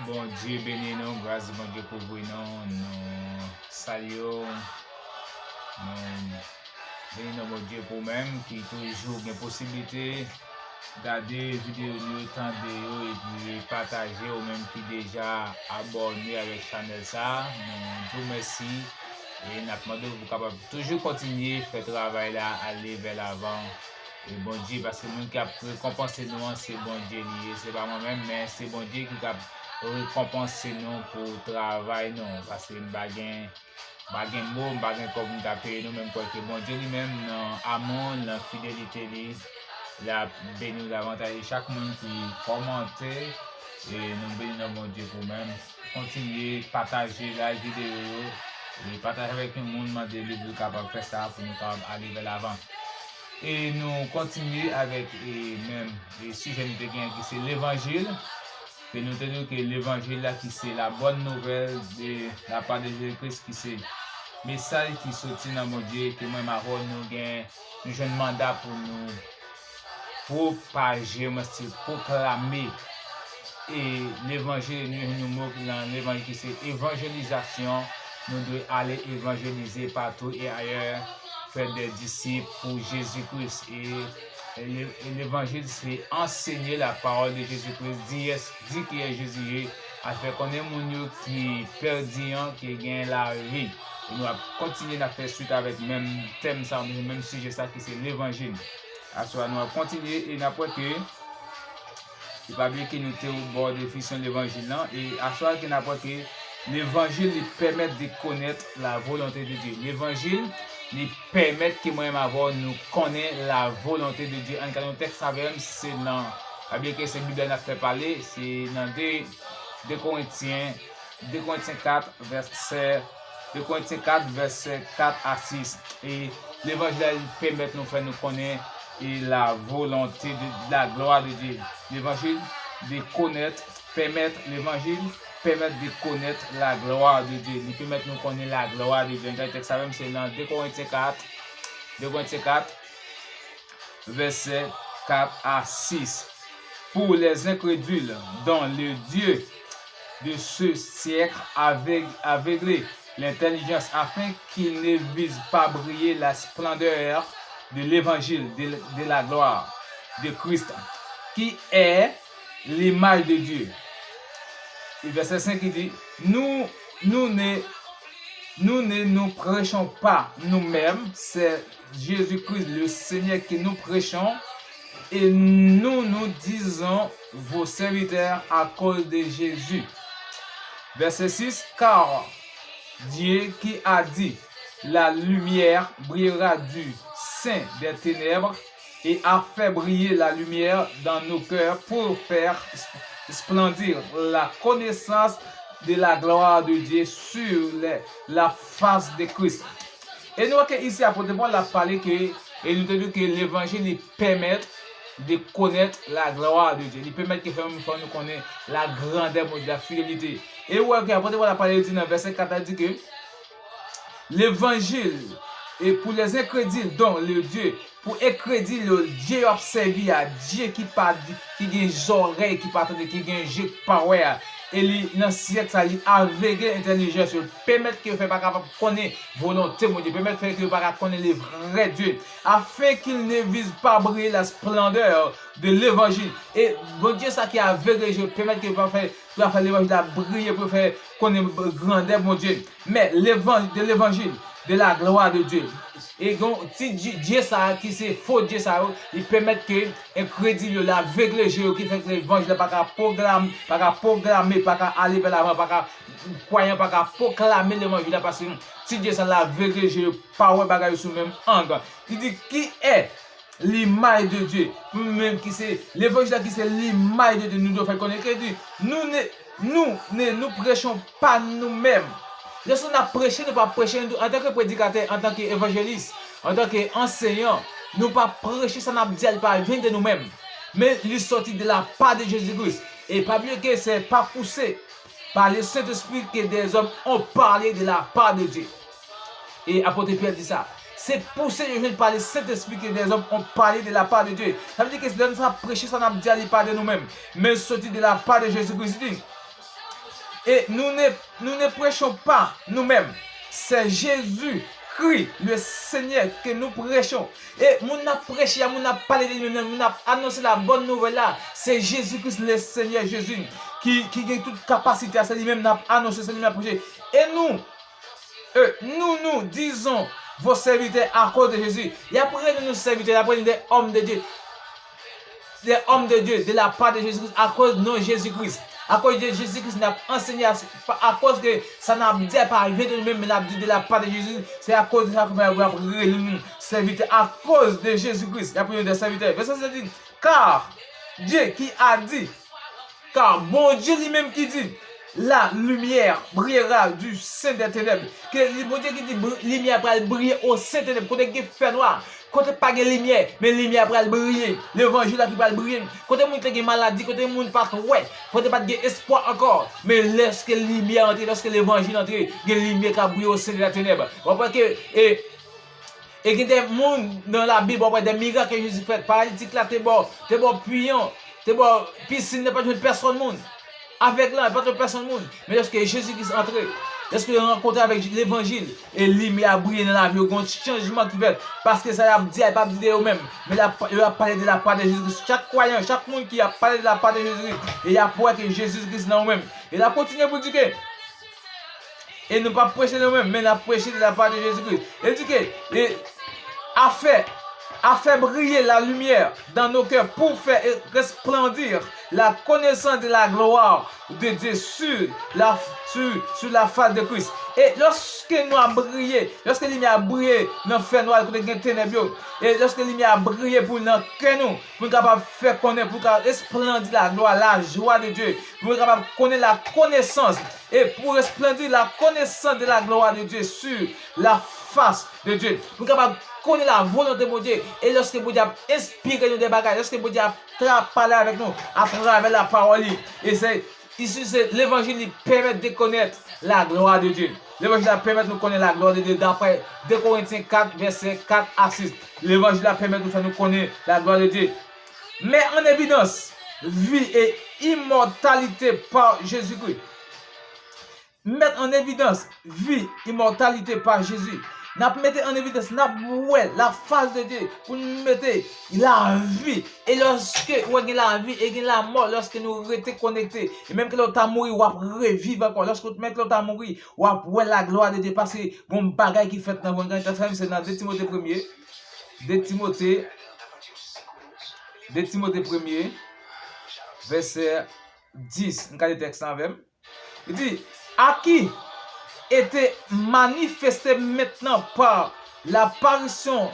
Bon Dieu béni nous, grâce bon Dieu pour vous, nous saluons, nous bénissons bon Dieu pour même qui toujours a possibilité de regarder vidéo nous, tendre et puis partager ou même qui déjà abonné avec channel ça. Nous vous merci et nous demandons vous capable toujours continuer faire travail là, aller vers l'avant. Et bon Dieu, parce que nous qui a récompensé nous, c'est bon Dieu lié, c'est pas moi-même, mais c'est bon Dieu qui a récompensé nous pour le travail, non, parce que baguette mot, baguette comme nous payer nous même quoi que bon Dieu lui-même, dans l'amour, la fidélité, la béni davantage chaque monde qui commente et nous bénissons mon Dieu pour même continuer partager la vidéo et partager avec le monde, demander le capable de faire ça pour nous aller vers l'avant. Et nous continuons avec même les sujets de qui c'est l'évangile. Et nous tenons que l'évangile là qui c'est la bonne nouvelle de la part de Jésus-Christ qui c'est message qui sortit dans mon Dieu que moi Marron nous gagne un jeune mandat pour nous propager, proclamer et l'évangile nous dans l'évangile qui c'est évangélisation. Nous devons aller évangéliser partout et ailleurs, faire des disciples pour Jésus-Christ. Et l'évangile, c'est enseigner la parole de Jésus-Christ, dire qui est Jésus, afin qu'on ait mon qui perdu, qui gagne la vie. Et nous allons continuer à faire suite avec le même thème, le même sujet, ça qui c'est l'évangile. Alors, nous allons continuer et n'importe que. Il pas bien que nous sommes au bord de la définition de l'évangile. Et à soi que n'importe que l'évangile lui permet de connaître la volonté de Dieu. L'évangile lui permet que moi-même nous connaissons la volonté de Dieu. En cas de texte, c'est dans, pas bien que cette Bible nous fait parler, c'est dans 2 Corinthiens 4, verset 4 à 6. Et l'évangile permet de nous faire nous connaître et la volonté de la gloire de Dieu. L'évangile de connaître, permettre l'évangile permettre de connaître la gloire de Dieu. Il permet de nous connaître la gloire de Dieu. C'est dans 2 Corinthiens 4, verset 4 à 6. Pour les incrédules dont le Dieu de ce siècle aveuglé l'intelligence afin qu'ils ne visent pas briller la splendeur de l'évangile de la gloire de Christ, qui est l'image de Dieu. Et verset 5 qui dit, nous ne prêchons pas nous-mêmes, c'est Jésus-Christ le Seigneur que nous prêchons, et nous disons vos serviteurs à cause de Jésus. Verset 6, car Dieu qui a dit, la lumière brillera du sein des ténèbres et a fait briller la lumière dans nos cœurs pour faire splendir la connaissance de la gloire de Dieu sur la face de Christ. Et nous voyons ici, apôtre Paul a parlé et nous dit que l'évangile permet de connaître la gloire de Dieu. Il permet que nous connaître la grandeur de la fidélité. Et vous voyez qu'apôtre Paul a parlé dans verset 4, il dit que l'évangile et pour les incrédules dont le Dieu, pour incrédule le Dieu observé à Dieu qui parle, qui a des oreilles, qui parle, qui a un jeu de parole, et dans ce siècle, ça lui aveugle l'intelligence, permettre que ne soit pas capable de connaître volonté de Dieu, permettre que ne soit pas capable de connaître le vrai Dieu, afin qu'il ne vise pas briller la splendeur de l'évangile. Et bon Dieu, ça qui a aveugle, je permettre que ne faire l'évangile briller, pour faire connaître la grandeur de mon Dieu. Mais l'évangile, de la gloire de Dieu. Et donc, si Dieu ça, qui c'est faux Dieu ça, il permet que un crédit l'aveugle Dieu qui fait que l'évangile n'est pas programmer, pas aller vers l'avant, pas croyant, pas proclamer l'évangile parce que si Dieu ça l'aveugle Dieu, pas ouais bagaille sous même angle. Il dit qui est l'image de Dieu, même qui c'est l'évangile qui c'est l'image de Dieu, nous devons faire connaître que nous ne prêchons pas nous-mêmes. Lorsqu'on a prêché, nous ne pas prêcher en tant que prédicateur, en tant qu'évangéliste, en tant qu'enseignant. Nous ne pas prêcher, ça n'a pas vient de nous-mêmes. Mais il est sorti de la part de Jésus-Christ. Et pas mieux que c'est pas poussé par le Saint-Esprit que des hommes ont parlé de la part de Dieu. Et apôtre Pierre dit ça. C'est poussé par le Saint-Esprit que des hommes ont parlé de la part de Dieu. Ça veut dire que si nous avons prêché, ça n'a pas de nous-mêmes. Mais sorti de la part de Jésus-Christ. Et nous ne prêchons pas nous-mêmes. C'est Jésus-Christ, le Seigneur, que nous prêchons. Et nous avons prêché, nous avons parlé de lui-même, nous avons annoncé la bonne nouvelle là. C'est Jésus-Christ, le Seigneur Jésus, qui a toute capacité à ça lui-même, nous avons annoncé, ça lui-même prêché. Et nous disons vos serviteurs à cause de Jésus. Et après nous serviteurs, après des hommes de Dieu. Des hommes de Dieu, de la part de Jésus-Christ, à cause de Jésus-Christ. À cause de Jésus-Christ, nous avons enseigné, à cause que ça n'a pas arrivé de nous-mêmes, mais nous avons dit de la part de Jésus. C'est à cause de ça que nous avons nous serviteurs. À cause de Jésus-Christ, il y a plus de serviteurs. Verset 7 dit, car Dieu qui a dit, car bon Dieu lui-même qui dit, la lumière brillera du sein des ténèbres. Que le bon Dieu qui dit, lumière va briller au sein des ténèbres. Quand il fait noir, quand il n'y a pas de lumière, mais la lumière va briller. L'évangile qui va briller. Quand il y a une maladie, quand il y a une pas ouais, quand il n'y a pas d'espoir encore. Mais lorsque la lumière entre, lorsque l'évangile entre, il y a une lumière qui va briller au sein des ténèbres. Vous voyez que, et il y a des gens dans la Bible, des miracles que Jésus fait. Paralytique là, t'es bon puissant, t'es bon piscine, n'est pas de personne monde. Avec là, pas de personne monde. Mais lorsque Jésus-Christ est entré, lorsque il a rencontré avec l'évangile, et lui a brillé dans la vie, il y a un changement qui fait. Parce que ça a dit, il n'a pas dit eux-mêmes, mais il a parlé de la part de Jésus-Christ. Chaque croyant, chaque monde qui a parlé de la part de Jésus-Christ, et il a prouvé que Jésus-Christ est dans eux-mêmes. Il a continué pour dire que, et ne pas prêcher de nous-mêmes, mais il a prêché de la part de Jésus-Christ. Il dit que, et a fait briller la lumière dans nos cœurs pour faire resplendir la connaissance de la gloire de Dieu sur la face de Christ. Et lorsque nous avons brillé, lorsque la lumière a brillé dans le fer noir, pour les ténèbres, et lorsque la lumière a brillé pour nous, pour nous capables de faire connaître, pour resplendir la gloire, la joie de Dieu, pour nous capables de connaître la connaissance, et pour resplendir la connaissance de la gloire de Dieu sur la face de Dieu, pour nous capables de connaître la volonté de Dieu. Et lorsque Dieu a inspiré nous des bagages, lorsque Dieu a parlé avec nous à travers la parole, et c'est ici l'évangile qui permet de connaître la gloire de Dieu. L'évangile permet de nous connaître la gloire de Dieu d'après 2 Corinthiens 4, verset 4 à 6. L'évangile permet de nous connaître la gloire de Dieu. Mais en évidence, vie et immortalité par Jésus-Christ. Mettre en évidence vie, immortalité par Jésus. Nous mettons en évidence la face de Dieu pour nous mettre la vie. Et lorsque nous avons la vie et la mort, lorsque nous sommes connectés, et même que l'autre a mouru, on revivre encore. Lorsque l'autre a mouru, on voit la gloire de Dieu. Parce que bon bagage qui fait dans votre grand c'est dans 2 Timothée 1er. 2 Timothée 1er, verset 10. On a le texte en même. Il dit, à qui était manifesté maintenant par l'apparition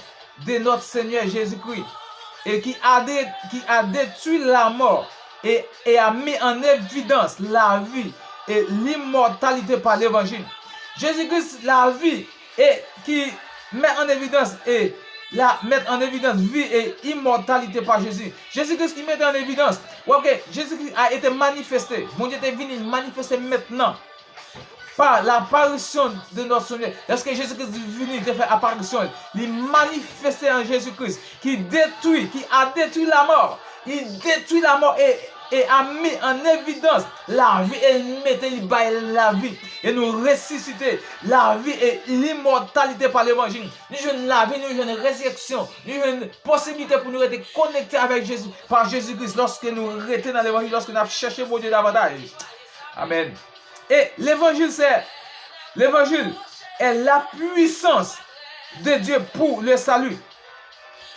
de notre Seigneur Jésus-Christ et qui a détruit la mort et a mis en évidence la vie et l'immortalité par l'évangile. Jésus-Christ, la vie et qui met en évidence vie et immortalité par Jésus. Jésus-Christ qui met en évidence. Ok, Jésus-Christ a été manifesté. Mon Dieu est venu manifester maintenant. Par l'apparition de notre Seigneur. Lorsque Jésus-Christ est venu de faire apparition, il manifestait en Jésus-Christ qui a détruit la mort. Il détruit la mort et a mis en évidence la vie et mettait la vie. Et nous ressusciter la vie et l'immortalité par l'évangile. Nous avons la vie, nous avons une résurrection. Nous avons une possibilité pour nous être connectés avec Jésus par Jésus-Christ lorsque nous restons dans l'évangile, lorsque nous avons cherché mon Dieu davantage. Amen. Et l'évangile est la puissance de Dieu pour le salut.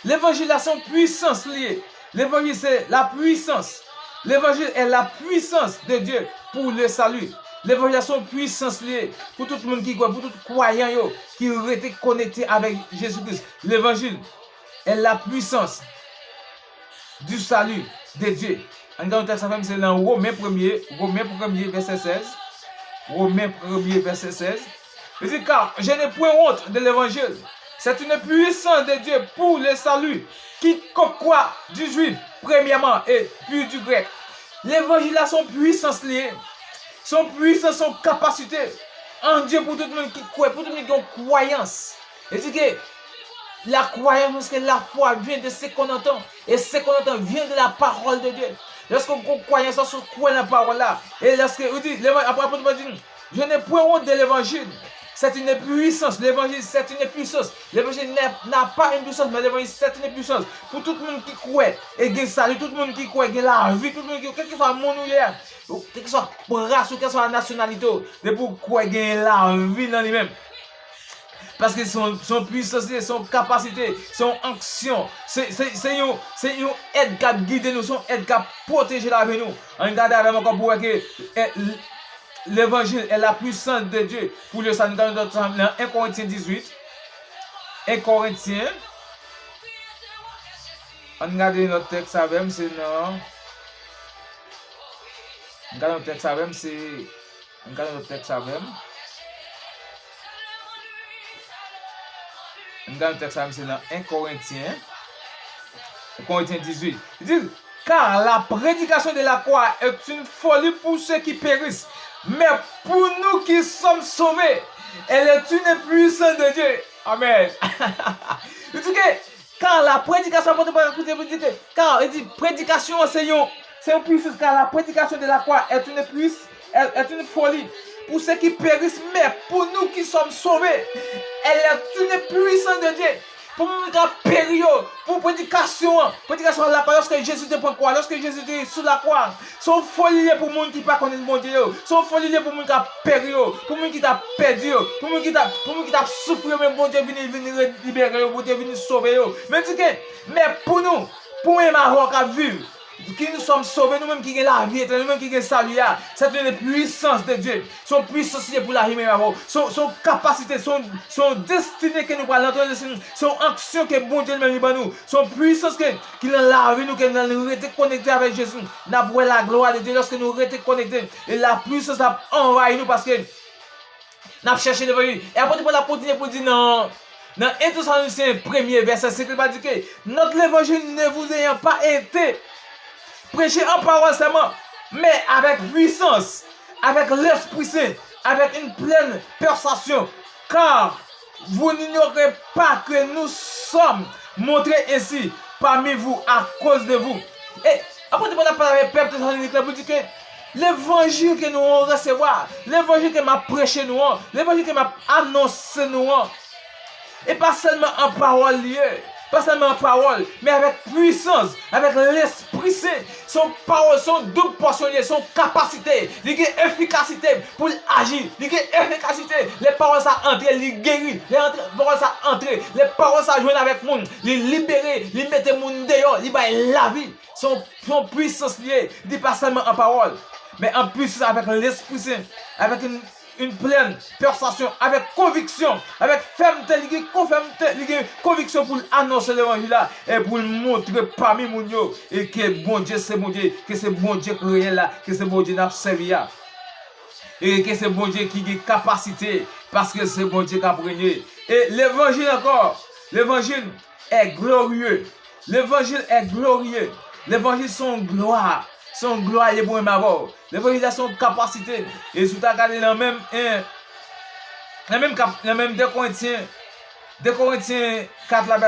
L'évangile a son puissance liée. L'évangile c'est la puissance. L'évangile est la puissance de Dieu pour le salut. L'évangile a son puissance liée pour tout le monde qui croit, pour tout croyant qui aurait été connecté avec Jésus-Christ. L'évangile est la puissance du salut de Dieu. En dans le texte, c'est dans Romains 1er, verset 16. Romains 1er, verset 16. Il dit, car je n'ai point honte de l'évangile. C'est une puissance de Dieu pour le salut. Quiconque croit du juif, premièrement, et puis du grec. L'évangile a son puissance liée. Son puissance, son capacité en Dieu pour tout le monde qui croit, pour tout le monde qui a une croyance. Il dit que la croyance, parce que la foi vient de ce qu'on entend. Et ce qu'on entend vient de la parole de Dieu. lorsque vous croyez ça, vous croyez la parole là. Et lorsque vous dites, après Paul dit, je n'ai point honte de l'évangile. C'est une puissance. L'évangile, c'est une puissance. L'évangile n'a pas une puissance, mais l'évangile, c'est une puissance. Pour tout le monde qui croit, et qui salut, tout le monde qui croit, qui la vie, tout le monde qui, quel que soit le monde où il est, quel que soit la race, ou quelle que soit la nationalité, de pour croire, qui la vie dans lui-même. Parce que son puissance, son capacité, son action, c'est une aide qui a guidé nous, son aide qui a protégé la vie nous. On regarde avec encore pour voir que l'évangile est la puissance de Dieu pour le salut dans 1 Corinthiens 18. 1 Corinthiens. On regarde notre texte avec, c'est non. On regarde notre texte avec, c'est. On regarde notre texte avec. On regarde notre texte avec, c'est dans 1 Corinthiens. 1 Corinthiens 18. Il dit, car la prédication de la croix est une folie pour ceux qui périssent. Mais pour nous qui sommes sauvés, elle est une puissance de Dieu. Amen. Il dit que, car la prédication, car il dit, prédication, c'est une puissance, car la prédication de la croix est une puissance, est une folie pour ceux qui périssent, mais pour nous qui sommes sauvés, elle est une puissance de Dieu. Pour nous qui période, pour prédication de la croix, lorsque Jésus te prend quoi, lorsque Jésus était sous la croix, son folie pour les gens qui ne connaissent pas mon Dieu, son folie pour les gens qui ont période, pour les gens qui ont perdu, pour les gens qui ont souffert, mais bon Dieu venir libérer, bon Dieu venir sauver. Mais pour nous, pour les Maroc à vivre, qui nous sommes sauvés, nous-mêmes qui avons la vie, nous-mêmes qui avons le salut, c'est une puissance de Dieu. Son puissance pour la vie, son capacité, son destinée que nous parlons, son action que bon Dieu nous nous, son puissance qui nous la vie, nous qui nous rester connectés avec Jésus. Nous avons la gloire de Dieu lorsque nous restons connectés. Et la puissance a envahi nous parce que nous avons cherché l'évangile. Et après, pour la continuer pour dire non. Dans 1 Thessaloniciens 1er verset 5, il va dire que notre évangile ne vous ayant pas été prêcher en parole seulement, mais avec puissance, avec l'Esprit Saint, avec une pleine persuasion, car vous n'ignorez pas que nous sommes montrés ainsi parmi vous à cause de vous. Et après, on a parlé avec Père Thessalonique, vous dit que l'évangile que nous allons recevoir, l'évangile que m'a prêché nous, l'évangile que m'a annoncé nous, et pas seulement en parole liée. Pas seulement en parole, mais avec puissance, avec l'Esprit Saint, son parole, son double portionné, son capacité, l'efficacité pour agir, l'efficacité, les paroles ça entre, les guérir, les paroles ça entre, les paroles ça joindre avec monde, les libérer, les mettre monde dehors, les bailler la vie, son puissance liée, dit pas seulement en parole, mais en puissance avec l'Esprit Saint, avec une pleine persuasion, avec conviction, avec fermeté, conviction pour annoncer l'évangile là et pour le montrer parmi mon Dieu et que bon Dieu c'est bon Dieu, que c'est bon Dieu réel là, que c'est bon Dieu n'a servi et que c'est bon Dieu qui a capacité parce que c'est bon Dieu qui a régné. Et l'évangile encore, l'évangile est glorieux, l'évangile est glorieux, l'évangile son gloire. Son gloire est pour m'avoir. L'évangile a son capacité. Et si tu as regardé dans le même 2 Corinthiens 4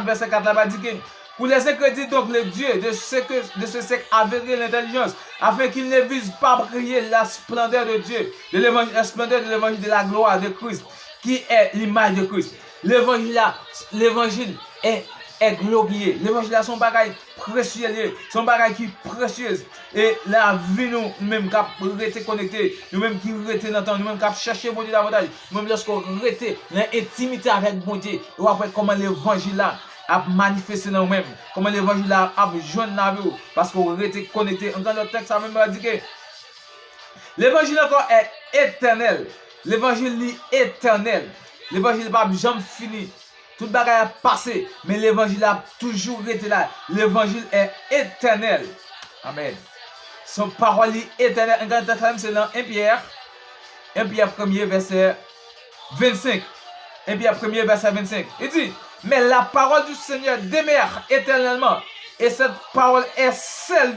verset 4 là-bas dit que pour les incrédules donc le Dieu de ce siècle aveugle l'intelligence afin qu'ils ne visent pas briller la splendeur de Dieu, de l'évangile, la splendeur de l'évangile de la gloire de Christ qui est l'image de Christ. L'évangile est glorieux. L'évangile a son bagage précieux, son bagage qui est précieux. Et la vie nous-mêmes qui rester connectés, nous-mêmes qui rester dans le temps, nous-mêmes qui chercher bon Dieu davantage, nous-mêmes lorsqu'on rester dans l'intimité avec bon Dieu, et après comment l'évangile là a manifesté dans nous-mêmes, comment l'évangile là a joint dans nous, parce qu'on rester connecté. Dans le texte, ça même dit que l'évangile encore est éternel. L'évangile est éternel. L'évangile n'est pas jamais fini. Tout bagage a passé, mais l'évangile a toujours été là. L'évangile est éternel. Amen. Son parole est éternelle. C'est dans 1 Pierre 1er verset 25. 1 Pierre 1er verset 25. Il dit, mais la parole du Seigneur demeure éternellement. Et cette parole est celle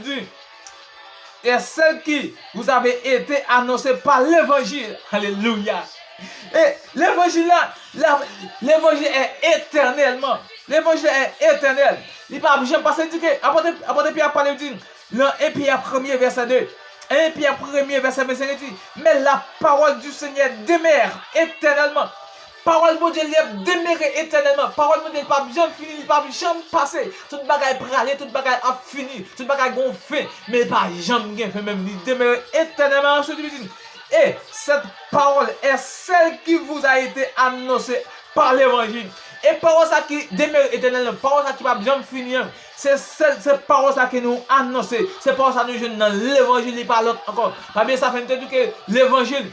qui vous avez été annoncée par l'évangile. Alléluia. Et l'évangile là, l'évangile est éternellement. L'évangile est éternel. Il ne peut pas passer dire que, après Pierre parle, il dit, Dans 1 Pierre 1er verset 2. 1 Pierre 1er verset 25 dit, mais la parole du Seigneur demeure éternellement. Parole de Dieu demeure éternellement. Parole de Dieu n'est pas jamais fini, pas jamais passé. Tout bagage pralé, tout bagage a fini, tout bagage gonflé, mais pas jamais fait même il demeure éternellement. Et cette parole est celle qui vous a été annoncée par l'évangile. Et parole ça qui demeure éternellement, parole ça qui va jamais finir. C'est cette parole ça qui nous annonce. C'est parole ça nous jeune dans l'évangile, il parle encore. Pas bien ça fait entendre que l'évangile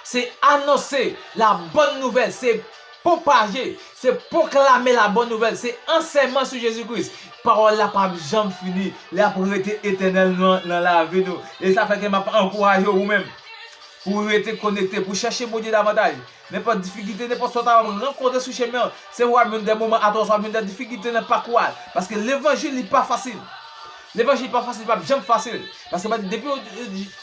c'est annoncer la bonne nouvelle, c'est propager, c'est proclamer la bonne nouvelle, c'est enseignement sur Jésus-Christ. Parole là pas jamais fini, la pour être éternellement dans la vie nous. Et ça fait que m'a encourager vous-même pour être connecté, pour chercher mon Dieu davantage. N'importe difficulté, n'importe ce que tu rencontrer sur le chemin, c'est vraiment des moments à toi, des difficultés n'est pas quoi. Parce que l'évangile n'est pas facile. L'évangile n'est pas facile, pas jamais facile. Parce que depuis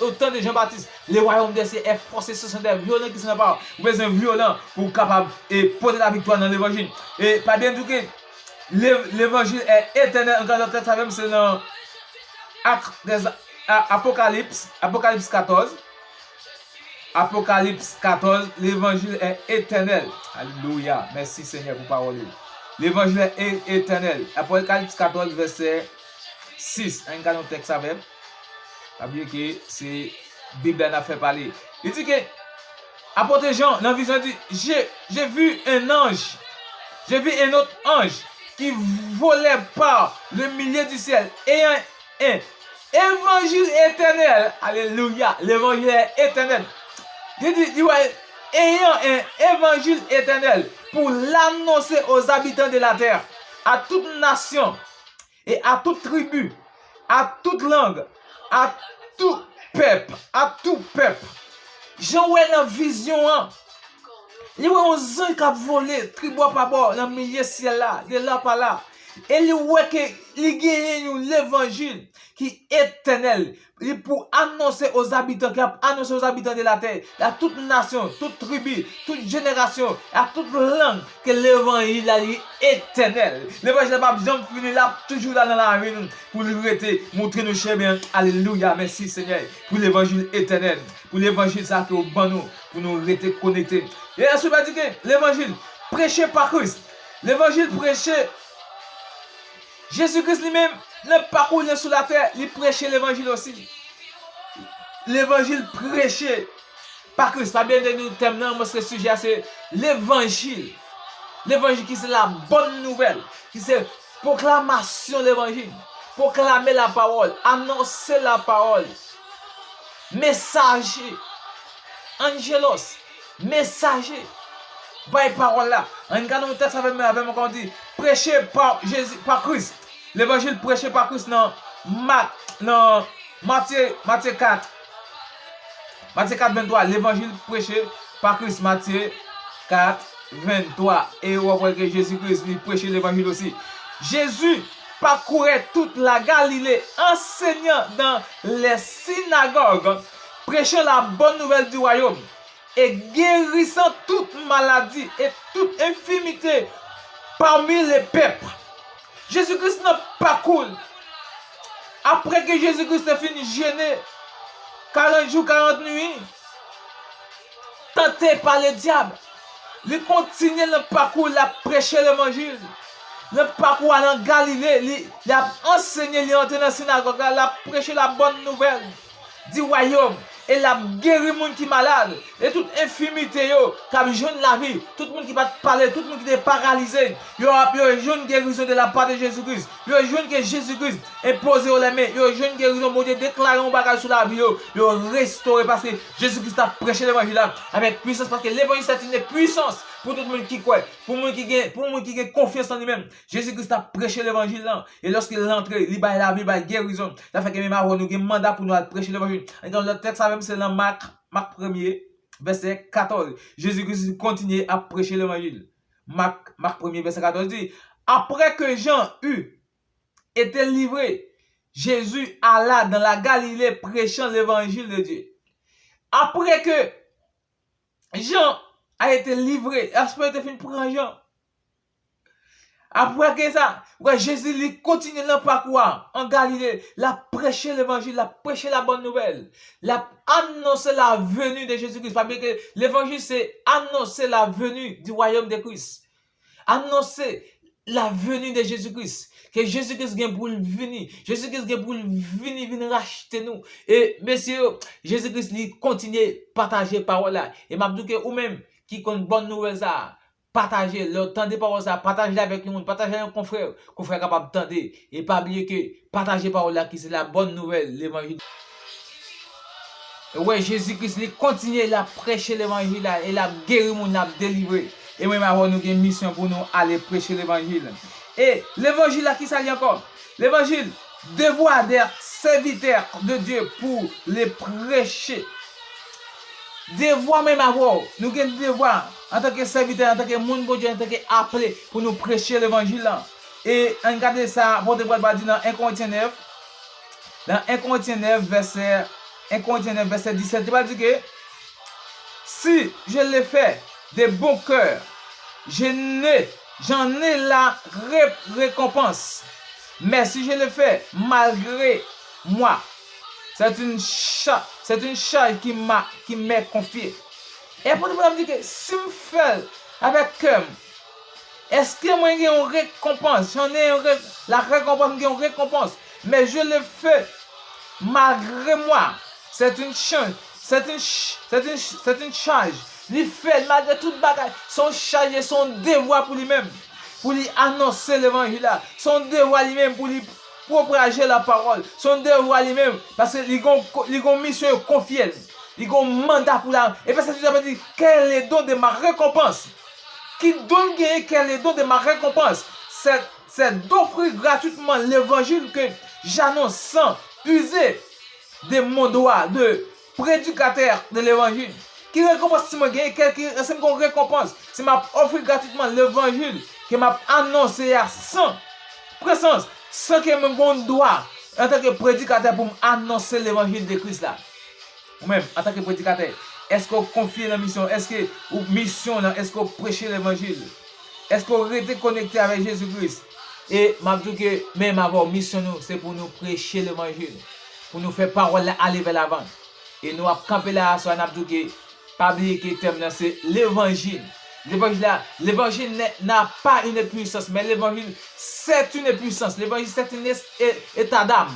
au temps de Jean-Baptiste, les royaumes des cieux est forcé, ce sont des violents qui sont pas. Vous êtes violents pour capable et porter la victoire dans l'évangile. Et pas bien du que l'évangile est éternel. En cas de même, c'est dans Apocalypse 14. Apocalypse 14, l'évangile est éternel. Alléluia. Merci Seigneur pour parole. L'évangile est éternel. Apocalypse 14, verset 6. Un canon texte avec. Pas bien que c'est Bible a fait parler. Il dit que apôtre Jean, dans la vision dit, j'ai vu un ange. J'ai vu un autre ange qui volait par le milieu du ciel ayant un évangile éternel. Alléluia. L'évangile est éternel. Il dit, ayant un évangile éternel pour l'annoncer aux habitants de la terre, à toute nation et à toute tribu, à toute langue, à tout peuple, Jean ouais dans vision, il voit un ange qui a volé, tribu par bord, dans le milieu ciel là, de là par là. Et il voit que il gagne l'évangile qui est éternel. Pour annoncer aux habitants, de la terre, à toute nation, toute tribu, toute génération, à toute langue, que l'évangile est éternel. L'évangile n'est pas jamais fini là, toujours là dans la vie, pour nous montrer nos chemins. Alléluia, merci Seigneur, pour l'évangile éternel, pour l'évangile ça qui est au bon nous, pour nous rester connectés. Et ensuite, on va dire que l'évangile prêché par Christ, l'évangile prêché, Jésus-Christ lui-même, le parcours sur la terre, il prêchait l'évangile aussi. L'évangile prêché par Christ. Pas bien de nous terminer, ce sujet, c'est l'évangile. L'évangile qui c'est la bonne nouvelle, qui c'est proclamation de l'évangile, proclamer la parole, annoncer la parole, messager, angelos, messager. By parole là. En regardant le texte avec moi, on dit prêché par Jésus, par Christ. L'évangile prêché par Christ dans Matthieu 4. Matthieu 4, 23. L'évangile prêché par Christ, Matthieu 4, 23. Et on voit que Jésus-Christ lui prêchait l'évangile aussi. Jésus parcourait toute la Galilée, enseignant dans les synagogues, prêchant la bonne nouvelle du royaume et guérissant toute maladie et toute infirmité parmi les peuples. Jésus-Christ n'a pas cool. Après que Jésus-Christ a fini jeûner 40 jours, 40 nuits, tenté par le diable, il continue le parcours, il a prêché l'évangile. Le parcours en Galilée, il a enseigné, il est entré dans la synagogue, il a prêché la bonne nouvelle du royaume. Et la guéri moun qui malade. Et toute infirmité yo, qui jeune la vie. Tout le monde qui va parler, tout le monde qui est paralysé. Yo jeune guérison de la part de Jésus-Christ. Yo jeune que Jésus-Christ imposé aux mains. Yo jeune guérison, mon Dieu, déclaré un bagage sur la vie. Yo restauré parce que Jésus-Christ a prêché l'évangile avec puissance. Parce que l'évangile c'est une puissance pour tout le monde qui croit. Pour le monde qui a confiance en lui-même. Jésus-Christ a prêché l'évangile là. Et lorsqu'il est entré, il a la vie, il a guérison. Ça fait que même avant nous, il y a un mandat pour nous prêcher l'évangile. Et dans le texte, c'est dans Marc 1er, verset 14. Jésus-Christ continue à prêcher l'évangile. Marc 1er, verset 14 dit, après que Jean eut été livré, Jésus alla dans la Galilée prêchant l'évangile de Dieu. Après que Jean a été livré, après il était fini pour Jean. Après que ça, ouais, Jésus il continue dans le parcours en Galilée, la prêcher l'évangile, la prêcher la bonne nouvelle, la annoncer la venue de Jésus-Christ. Parce que l'évangile c'est annoncer la venue du royaume de Christ. Annoncer la venue de Jésus-Christ. Que Jésus-Christ vient pour venir. Jésus-Christ vient pour venir racheter nous. Et messieurs, Jésus-Christ il continue à partager parole là. Et m'a dit que ou même qui connaît bonne nouvelle ça, partager le temps de parole ça, partager avec nous, partager avec nos confrères capable d'entendre et pas oublier que partager parole là qui c'est la bonne nouvelle, l'évangile. Ouais, Jésus-Christ il continue à prêcher l'évangile là et la guérir mon a délivrer. Et même avoir nous une mission pour nous aller prêcher l'évangile. Et l'évangile là qui ça dit encore? L'évangile devoir d'être serviteur de Dieu pour les prêcher. Devoir même avoir, nous avons devoir en tant que serviteur, en tant que monde de Dieu, en tant qu'appelé pour nous prêcher l'évangile là. Et regardez ça, pour te voir dans 1 Corinthiens 9, dans 1 Corinthiens 9 verset 17, il va dire que si je le fais de bon cœur, j'en ai la récompense. Mais si je le fais malgré moi, c'est une charge qui m'est confiée. Et pour me dire que si je fais avec cœur, est-ce que moi j'ai une récompense? J'en ai la récompense, j'ai une récompense. Mais je le fais malgré moi. C'est une charge. C'est une charge. Il fait malgré toute bagaille. Son charge et son devoir pour lui-même. Pour lui annoncer l'évangile là. Son devoir lui-même pour lui propager la parole. Son devoir lui-même. Parce qu'il a une mission confiée. Il a un mandat pour la. Et parce que tu as dit, quel est le don de ma récompense? Qui donne quel est le don de ma récompense? C'est d'offrir gratuitement l'évangile que j'annonce sans user de mon droit de prédicateur de l'évangile. Qui récompense si je gagne c'est une récompense. Si je offre gratuitement l'évangile que m'a annoncé à sans présence, sans que je mon droit en tant que prédicateur pour annoncer l'évangile de Christ là. Ou même en tant que prédicateur, est-ce qu'on confie la mission? Est-ce que ou mission là, est-ce qu'on prêche l'évangile? Est-ce qu'on reste connecté avec Jésus-Christ? Et m'a dit que même avoir mission nous, c'est pour nous prêcher l'évangile, pour nous faire parole aller vers l'avant. Et nous avons campé là sur un abdouké, pas oublier que le thème c'est l'évangile. L'évangile n'a pas une puissance, mais l'évangile c'est une puissance. L'évangile c'est un état d'âme.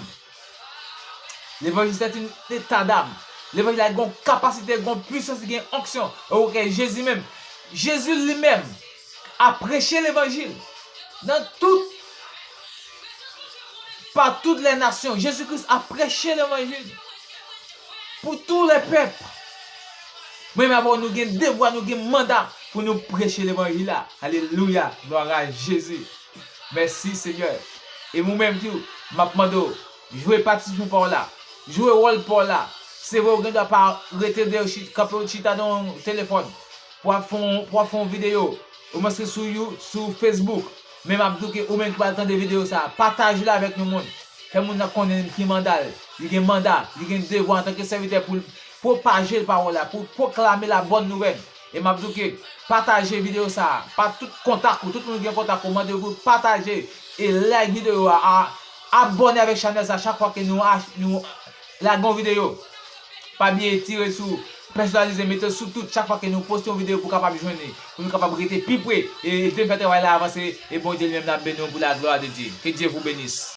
L'évangile c'est un état d'âme. L'évangile a une capacité, une puissance, une onction. Ok, Jésus même, Jésus lui-même a prêché l'évangile dans par toutes les nations. Jésus-Christ a prêché l'évangile pour tous les peuples. Même avant nous avons devoir, nous avons mandat pour nous prêcher l'évangile là. Alléluia, gloire à Jésus. Merci Seigneur. Et moi-même tout, m'a demandé jouer participer par là, jouer rôle par là. C'est vrai que vous ne pouvez pas arrêter de chita dans le téléphone pour faire une vidéo. Ou même sur Facebook. Même Abdou ou même qui va attendre des vidéos ça, partage là avec nous monde. Que monde connaît qui mandat, il a un mandat, il a un devoir en tant que serviteur pour propager la parole là, pour proclamer la bonne nouvelle. Et Abdou partager vidéo ça, pas tout contact, tout le monde qui a contact, demandez-vous partager et like vidéo abonner avec channel ça chaque fois que nous la vidéo. Pas bien tirer sur personnaliser, mettez sous tout chaque fois que nous postons une vidéo pour capable joindre, pour nous capable rester plus près et de faire avancer et bon Dieu lui-même nous bénisse pour la gloire de Dieu. Que Dieu vous bénisse.